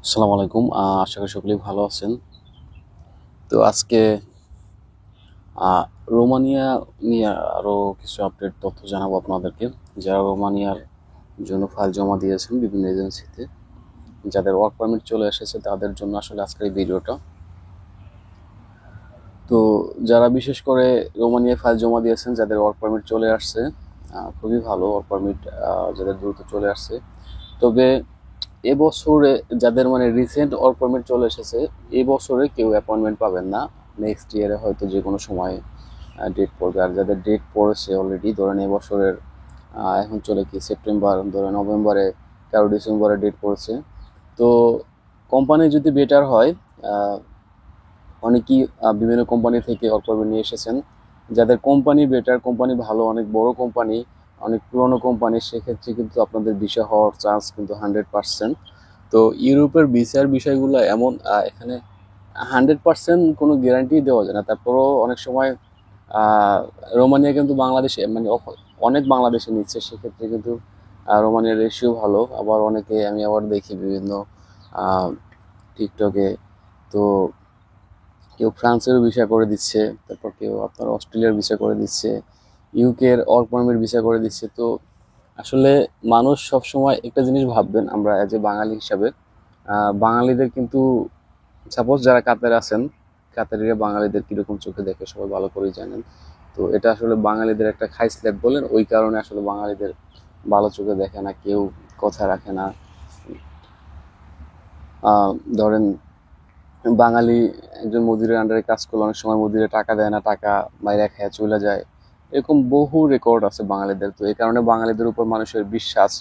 আসসালামু আলাইকুম। আশা করি সকলেই ভালো আছেন। তো আজকে আহ, রোমানিয়া নিয়ে আরো কিছু আপডেট তথ্য জানাবো আপনাদেরকে। যারা রোমানিয়ার জন্য ফাইল জমা দিয়েছেন বিভিন্ন এজেন্সিতে, যাদের ওয়ার্ক পারমিট চলে এসেছে তাদের জন্য আসলে আজকের এই ভিডিওটা। তো যারা বিশেষ করে রোমানিয়ায় ফাইল জমা দিয়েছেন, যাদের ওয়ার্ক পারমিট চলে আসছে, খুবই ভালো ওয়ার্ক পারমিট যাদের দ্রুত চলে আসছে। তবে এবছরে যাদের মানে রিসেন্ট ওয়ার্ক পারমিট চলে এসেছে, এবছরে কেউ অ্যাপয়েন্টমেন্ট পাবেন না। নেক্সট ইয়ারে হয়তো যে কোনো সময় ডেট পড়বে। আর যাদের ডেট পড়েছে অলরেডি, ধরেন এবছরের এখন চলে কি সেপ্টেম্বর, ধরে নভেম্বরে, কারো ডিসেম্বরে ডেট পড়েছে। তো কোম্পানি যদি বেটার হয়, অনেকেই বিভিন্ন কোম্পানি থেকে ওয়ার্ক পারমিট নিয়ে এসেছেন। যাদের কোম্পানি বেটার, কোম্পানি ভালো, অনেক বড় কোম্পানি, অনেক পুরনো কোম্পানি, সেক্ষেত্রে কিন্তু আপনাদের ভিসা হওয়ার চান্স কিন্তু 100%। তো ইউরোপের ভিসার বিষয়গুলো এমন, এখানে 100% কোনো গ্যারান্টি দেওয়া যায় না। তারপরও অনেক সময় আহ, রোমানিয়া কিন্তু বাংলাদেশে মানে অনেক বাংলাদেশে নিচ্ছে, সেক্ষেত্রে কিন্তু রোমানিয়ার রেশিও ভালো। আবার অনেকে আমি আবার দেখি বিভিন্ন আহ, টিকটকে, তো কেউ ফ্রান্সেরও ভিসা করে দিচ্ছে, তারপর কেউ আপনার অস্ট্রেলিয়ার ভিসা করে দিচ্ছে, ইউকের ওয়ার্ক পারমিট ভিসা করে দিচ্ছে। তো আসলে মানুষ সব সময় একটা জিনিস ভাববেন, আমরা এজ এ বাঙালি হিসাবে, বাঙালিদের কিন্তু, সাপোজ যারা কাতারে আছেন, কাতারিরা বাঙালিদের কিরকম চোখে দেখে সবাই ভালো করেই জানেন। তো এটা আসলে বাঙালিদের একটা খাইসলাত বলেন, ওই কারণে আসলে বাঙালিদের ভালো চোখে দেখে না, কেউ কথা রাখে না। ধরেন বাঙালি একজন মুদিরের আন্ডারে কাজ করলে অনেক সময় মুদিরে টাকা দেয় না, টাকা বাইরে খেয়ে চলে যায়। এরকম বহু রেকর্ড আছে বাঙালিদের। তো এই কারণে বাঙালিদের উপর মানুষের বিশ্বাস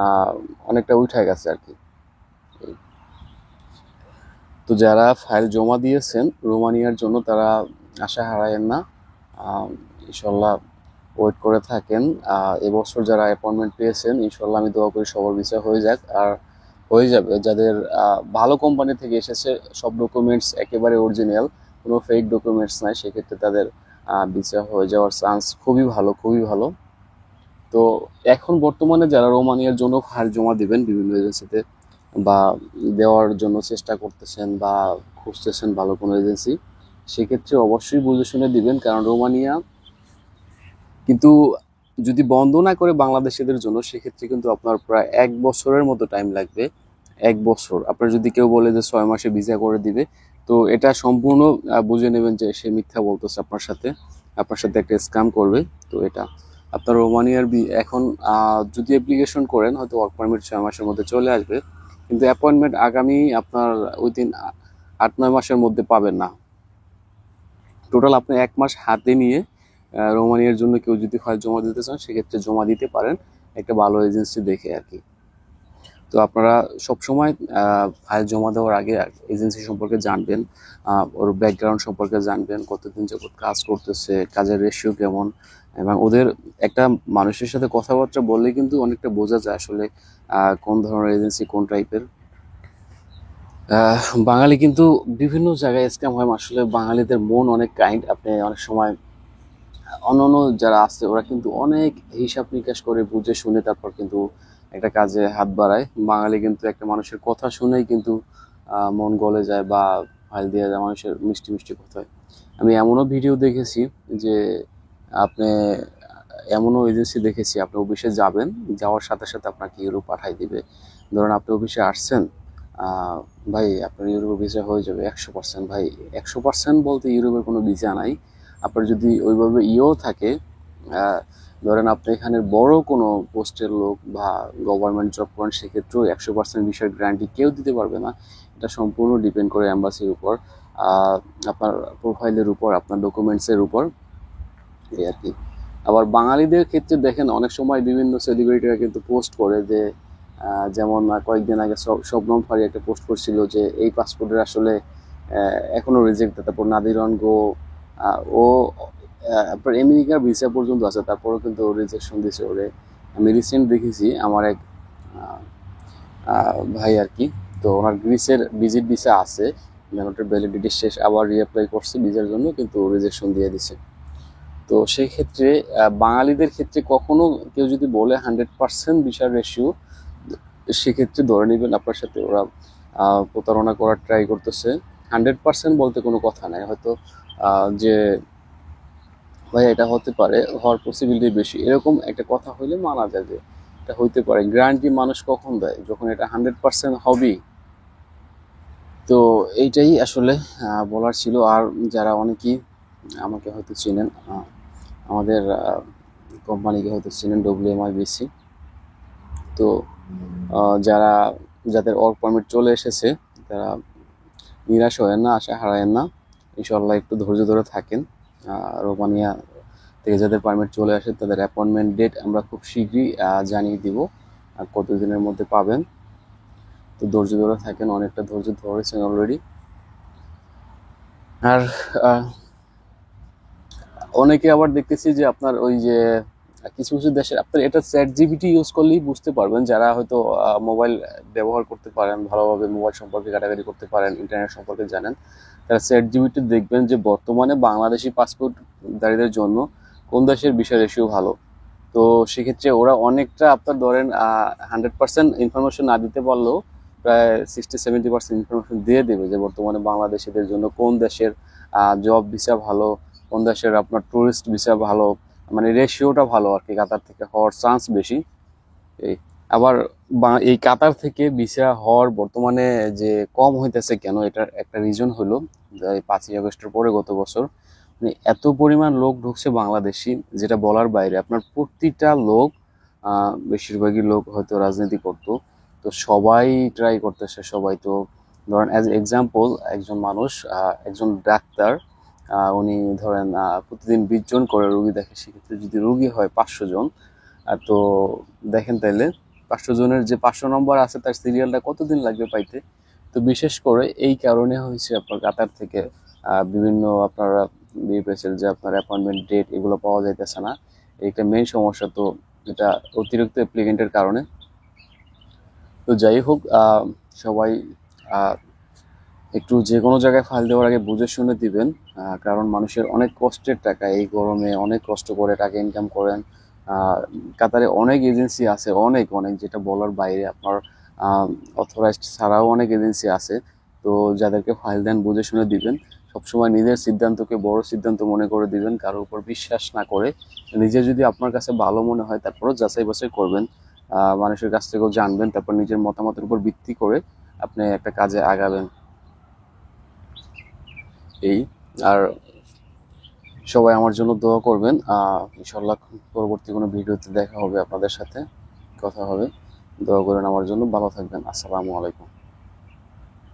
আহ, অনেকটা উঠে গেছে আর কি। তো যারা ফাইল জমা দিয়েছেন রোমানিয়ার জন্য, তারা আশা হারায়েন না। ইনশাল্লাহ ওয়েট করে থাকেন। এবছর যারা অ্যাপয়েন্টমেন্ট পেয়েছেন, ইনশাল্লাহ আমি দোয়া করি সবার ভিসা হয়ে যাক। আর হয়ে যাবে যাদের ভালো কোম্পানি থেকে এসেছে, সব ডকুমেন্টস একেবারে অরিজিনাল, কোনো ফেক ডকুমেন্টস নাই, সেক্ষেত্রে তাদের ভিসা হয়ে যাওয়ার চান্স খুবই ভালো, খুবই ভালো। তো এখন বর্তমানে যারা রোমানিয়ার জন্য ফাইল জমা দিবেন বিভিন্ন এজেন্সিতে, বা দেওয়ার জন্য চেষ্টা করতেছেন বা খুঁজতেছেন ভালো কোনো এজেন্সি, সেক্ষেত্রে অবশ্যই বুঝে শুনে দিবেন। কারণ রোমানিয়া কিন্তু যদি বন্ধ না করে বাংলাদেশিদের জন্য, সেক্ষেত্রে কিন্তু আপনার প্রায় 1 বছরের মতো টাইম লাগবে। 1 বছর আপনার যদি কেউ বলে যে 6 মাসে ভিসা করে দিবে, তো এটা সম্পূর্ণ বুঝে নেবেন যে সে মিথ্যা বলতেছে আপনার সাথে একটা স্ক্যাম করবে। তো এটা আপনার রোমানিয়ার এখন যদি অ্যাপ্লিকেশন করেন, হয়তো ওয়ার্ক পারমিট 6 মাসের মধ্যে চলে আসবে, কিন্তু অ্যাপয়েন্টমেন্ট আগামী আপনার উইদিন 8-9 মাসের মধ্যে পাবেন না। টোটাল আপনি 1 মাস হাতে নিয়ে রোমানিয়ার জন্য কেউ যদি ফাইল জমা দিতে চান, সেক্ষেত্রে জমা দিতে পারেন একটা ভালো এজেন্সি দেখে আর কি। তো আপনারা সবসময় ফাইল জমা দেওয়ার আগে এজেন্সি সম্পর্কে জানবেন, ওর ব্যাকগ্রাউন্ড সম্পর্কে জানবেন, কতদিন যাবত কাজ করতেছে, কাজের রেশিও কেমন, এবং ওদের একটা মানুষের সাথে কথাবার্তা বললে কিন্তু অনেকটা বোঝা যায় আসলে কোন ধরনের এজেন্সি, কোন টাইপের। বাঙালি কিন্তু বিভিন্ন জায়গায় স্ক্যাম হয়। আসলে বাঙালিদের মন অনেক কাইন্ড। আপনি অনেক সময় অন্যান্য যারা আছে ওরা কিন্তু অনেক হিসাব নিকাশ করে বুঝে শুনে তারপর কিন্তু একটা কাজে হাত বাড়ায়। বাঙালি কিন্তু একটা মানুষের কথা শুনেই কিন্তু মন গলে যায় বা ফাইল দিয়ে যায় মানুষের মিষ্টি মিষ্টি কথায়। আমি এমনও ভিডিও দেখেছি যে আপনি, এমনও এজেন্সি দেখেছি আপনি অফিসে যাবেন, যাওয়ার সাথে সাথে আপনাকে ইউরো পাঠাই দিবে। ধরুন আপনি অফিসে আসছেন, ভাই আপনার ইউরোপের ভিসা হয়ে যাবে 100%। ভাই 100% বলতে ইউরোপের কোনো ভিসা নাই। আপনার যদি ওইভাবে ইয়েও থাকে, আহ, ধরেন আপনি এখানে বড় কোনো পোস্টের লোক বা গভর্নমেন্ট জব করেন, সেক্ষেত্রেও 100% ভিসার গ্যারান্টি কেউ দিতে পারবে না। এটা সম্পূর্ণ ডিপেন্ড করে অ্যাম্বাসির উপর, আপনার প্রোফাইলের উপর, আপনার ডকুমেন্টসের উপর, এই আর কি। আবার বাঙালিদের ক্ষেত্রে দেখেন অনেক সময় বিভিন্ন সেলিব্রিটিরা কিন্তু পোস্ট করে যে, যেমন কয়েকদিন আগে শবনম ফারি একটা পোস্ট করছিল যে এই পাসপোর্টের আসলে এখনো রিজেক্ট। তারপর নাদিরন গো, ও আপনার আমেরিকার ভিসা পর্যন্ত আছে, তারপরেও কিন্তু রিজেকশন দিছে ওরে। আমি রিসেন্ট দেখেছি আমার এক আহ, ভাই আর কি, তো ওনার গ্রিসের ভিজিট ভিসা আছে, ওটার ভ্যালিডিটি শেষ, আবার রিঅ্যাপ্লাই করছে ভিসার জন্য, কিন্তু রিজেকশন দিয়ে দিছে। তো সেই ক্ষেত্রে বাঙালিদের ক্ষেত্রে কখনো কেউ যদি বলে 100% ভিসার রেশিও, সেক্ষেত্রে ধরে নেবেন আপনার সাথে ওরা প্রতারণা করার ট্রাই করতেছে। 100% বলতে কোনো কথা নাই, হয়তো যে ভাই এটা হতে পারে, হওয়ার পসিবিলিটি বেশি, এরকম একটা কথা হইলে মানা যায় যে এটা হইতে পারে। গ্যারান্টি মানুষ কখন দেয়? যখন এটা 100% হবেই। তো এইটাই আসলে বলার ছিল। আর যারা অনেকেই আমাকে হয়তো চেনেন, আমাদের কোম্পানিকে হয়তো চেনেন, WMIBC। তো যারা যাদের ওয়ার্ক পারমিট চলে এসেছে তারা নিরাশ হয়েন না, আশা হারায়েন না। ইনশাল্লাহ একটু ধৈর্য ধরে থাকেন। রোমানিয়া থেকে যাদের পারমিট চলে আসে তাদের অ্যাপয়েন্টমেন্ট ডেট আমরা খুব শীঘ্রই জানিয়ে দিব, আর কতদিনের মধ্যে পাবেন। তো ধৈর্য ধরে থাকেন, অনেকটা ধৈর্য ধরেছেন অলরেডি। আর অনেকে আবার দেখতেছি যে আপনার ওই যে কিছু কিছু দেশের আপনার এটা ChatGPT ইউজ করলেই বুঝতে পারবেন, যারা হয়তো মোবাইল ব্যবহার করতে পারেন ভালোভাবে, মোবাইল সম্পর্কে ঘাটাঘাটি করতে পারেন, ইন্টারনেট সম্পর্কে জানেন, তারা ChatGPT দেখবেন যে বর্তমানে বাংলাদেশি পাসপোর্টধারীদের জন্য কোন দেশের ভিসা রেশিও ভালো। তো সেক্ষেত্রে ওরা অনেকটা আপনার ধরেন 100% ইনফরমেশন না দিতে পারলেও প্রায় 60-70% ইনফরমেশন দিয়ে দেবে যে বর্তমানে বাংলাদেশিদের জন্য কোন দেশের জব ভিসা ভালো, কোন দেশের আপনার টুরিস্ট ভিসা ভালো, মানে রেশিওটা ভালো আর কি, কাতার থেকে হওয়ার চান্স বেশি। এই আবার এই কাতার থেকে ভিসা হওয়ার বর্তমানে যে কম হইতেছে কেন, এটার একটা রিজন হলো এই 5ই আগস্টের পরে গত বছর মানে এত পরিমাণ লোক ঢুকছে বাংলাদেশি, যেটা বলার বাইরে। আপনার প্রতিটা লোক, বেশিরভাগই লোক হয়তো রাজনীতি করতো, তো সবাই ট্রাই করতেছে সবাই। তো ধরেন অ্যাজ এক্সাম্পল একজন মানুষ, একজন ডাক্তার, উনি ধরেন প্রতিদিন 20 জন করে রুগী দেখে, সেক্ষেত্রে যদি রুগী হয় 500 জন, তো দেখেন তাইলে 500 জনের যে 500 নম্বর আছে তার সিরিয়ালটা কতদিন লাগবে পাইতে। তো বিশেষ করে এই কারণে হয়েছে আপনার কাতার থেকে বিভিন্ন আপনার বিএফএস এর যে আপনার অ্যাপয়েন্টমেন্ট ডেট এগুলো পাওয়া যাইতেছে না, এইটা মেইন সমস্যা। তো এটা অতিরিক্ত অ্যাপ্লিকেন্টের কারণে। তো যাই হোক, সবাই আহ, একটু যে কোনো জায়গায় ফাইল দেওয়ার আগে বুঝে শুনে দিবেন, কারণ মানুষের অনেক কষ্টের টাকা, এই গরমে অনেক কষ্ট করে টাকা ইনকাম করেন। কাতারে অনেক এজেন্সি আছে, অনেক অনেক, যেটা বলার বাইরে। আপনার অথরাইজড ছাড়াও অনেক এজেন্সি আছে। তো যাদেরকে ফাইল দেন বুঝে শুনে দিবেন। সবসময় নিজের সিদ্ধান্তকে বড় সিদ্ধান্ত মনে করে দিবেন, কারোর উপর বিশ্বাস না করে। নিজে যদি আপনার কাছে ভালো মনে হয় তারপরও যাচাই বাছাই করবেন, মানুষের কাছ থেকেও জানবেন, তারপর নিজের মতামতের উপর ভিত্তি করে আপনি একটা কাজে আগাবেন। এই আর সবাই আমার জন্য দোয়া করবেন। ইনশাল্লাহ পরবর্তী কোনো ভিডিওতে দেখা হবে, আপনাদের সাথে কথা হবে। দোয়া করেন আমার জন্য, ভালো থাকবেন। আসসালামু আলাইকুম।